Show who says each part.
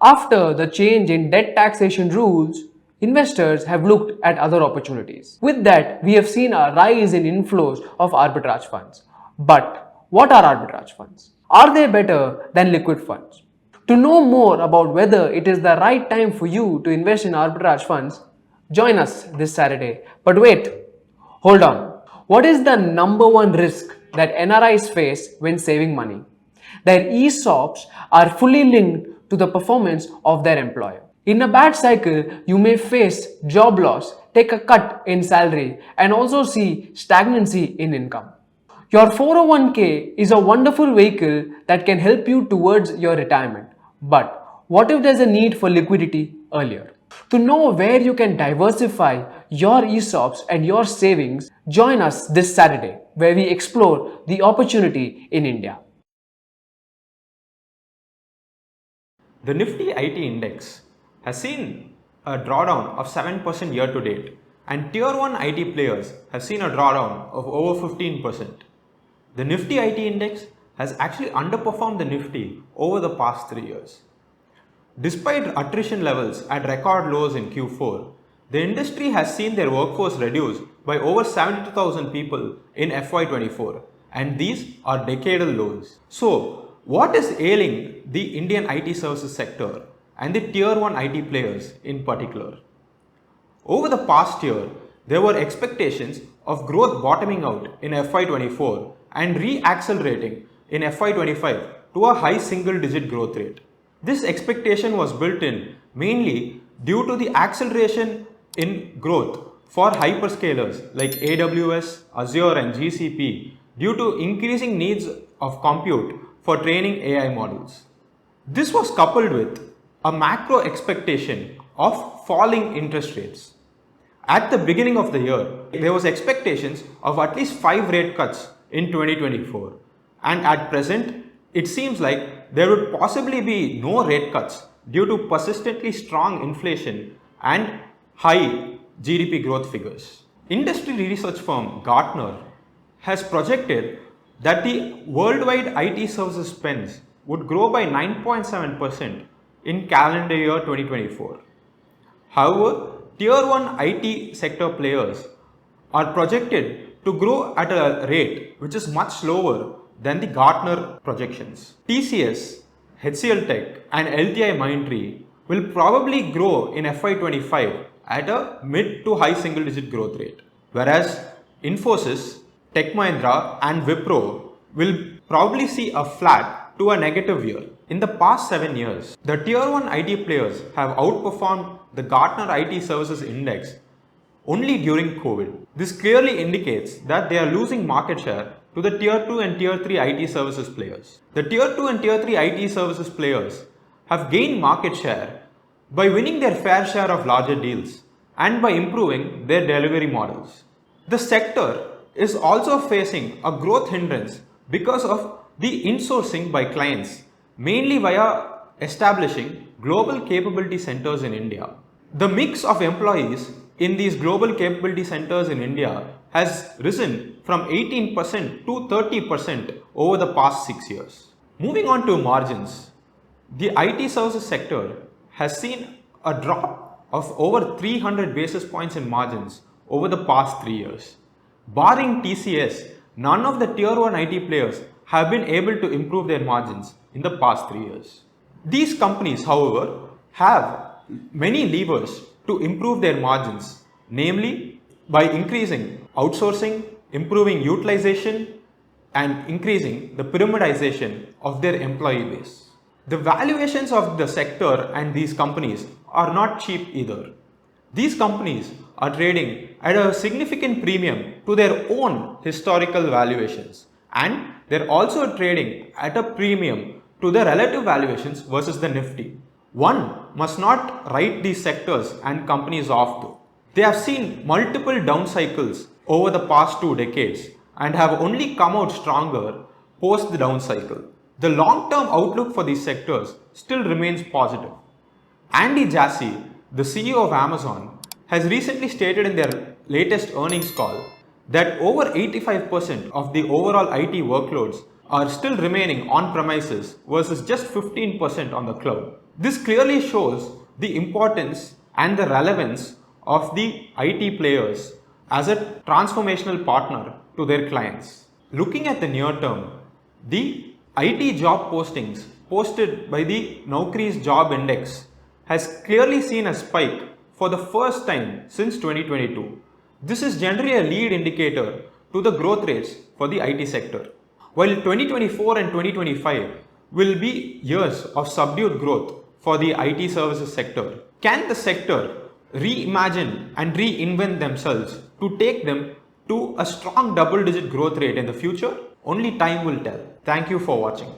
Speaker 1: After the change in debt taxation rules, investors have looked at other opportunities. With that, we have seen a rise in inflows of arbitrage funds. But what are arbitrage funds? Are they better than liquid funds? To know more about whether it is the right time for you to invest in arbitrage funds, join us this Saturday. But wait, hold on. What is the number one risk that NRIs face when saving money? Their ESOPs are fully linked to the performance of their employer. In a bad cycle, you may face job loss, take a cut in salary, and also see stagnancy in income. Your 401k is a wonderful vehicle that can help you towards your retirement. But what if there's a need for liquidity earlier? To know where you can diversify your ESOPs and your savings, join us this Saturday where we explore the opportunity in India.
Speaker 2: The Nifty IT index has seen a drawdown of 7% year to date, and Tier 1 IT players have seen a drawdown of over 15%. The Nifty IT index has actually underperformed the Nifty over the past 3 years. Despite attrition levels at record lows in Q4, the industry has seen their workforce reduced by over 72,000 people in FY24, and these are decadal lows. So, what is ailing the Indian IT services sector and the Tier 1 IT players in particular? Over the past year, there were expectations of growth bottoming out in FY24 and re-accelerating in FY25 to a high single-digit growth rate. This expectation was built in mainly due to the acceleration in growth for hyperscalers like AWS, Azure and GCP due to increasing needs of compute for training AI models. This was coupled with a macro expectation of falling interest rates. At the beginning of the year, there was expectations of at least 5 rate cuts in 2024, and at present, it seems like there would possibly be no rate cuts due to persistently strong inflation and high GDP growth figures. Industry research firm Gartner has projected that the worldwide IT services spends would grow by 9.7% in calendar year 2024. However, Tier 1 IT sector players are projected to grow at a rate which is much slower than the Gartner projections. TCS, HCL Tech and LTI Mindtree will probably grow in FY25 at a mid to high single digit growth rate, whereas Infosys, Tech Mahindra and Wipro will probably see a flat to a negative year. In the past 7 years, the Tier 1 IT players have outperformed the Gartner IT Services Index only during COVID. This clearly indicates that they are losing market share to the Tier 2 and Tier 3 IT services players. The Tier 2 and Tier 3 IT services players have gained market share by winning their fair share of larger deals and by improving their delivery models. The sector is also facing a growth hindrance because of the insourcing by clients, mainly via establishing global capability centers in India. The mix of employees in these global capability centers in India has risen from 18% to 30% over the past 6 years. Moving on to margins, the IT services sector has seen a drop of over 300 basis points in margins over the past 3 years. Barring TCS, none of the Tier 1 IT players have been able to improve their margins in the past 3 years. These companies, however, have many levers to improve their margins, namely by increasing outsourcing, improving utilization, and increasing the pyramidization of their employee base. The valuations of the sector and these companies are not cheap either. These companies are trading at a significant premium to their own historical valuations, and they're also trading at a premium to the relative valuations versus the Nifty. One must not write these sectors and companies off though. They have seen multiple down cycles over the past 2 decades and have only come out stronger post the down cycle. The long-term outlook for these sectors still remains positive. Andy Jassy, the CEO of Amazon, has recently stated in their latest earnings call that over 85% of the overall IT workloads are still remaining on premises versus just 15% on the cloud. This clearly shows the importance and the relevance of the IT players as a transformational partner to their clients. Looking at the near term, the IT job postings posted by the Naukri's job index has clearly seen a spike for the first time since 2022. This is generally a lead indicator to the growth rates for the IT sector. While 2024 and 2025 will be years of subdued growth for the IT services sector, can the sector reimagine and reinvent themselves to take them to a strong double-digit growth rate in the future? Only time will tell. Thank you for watching.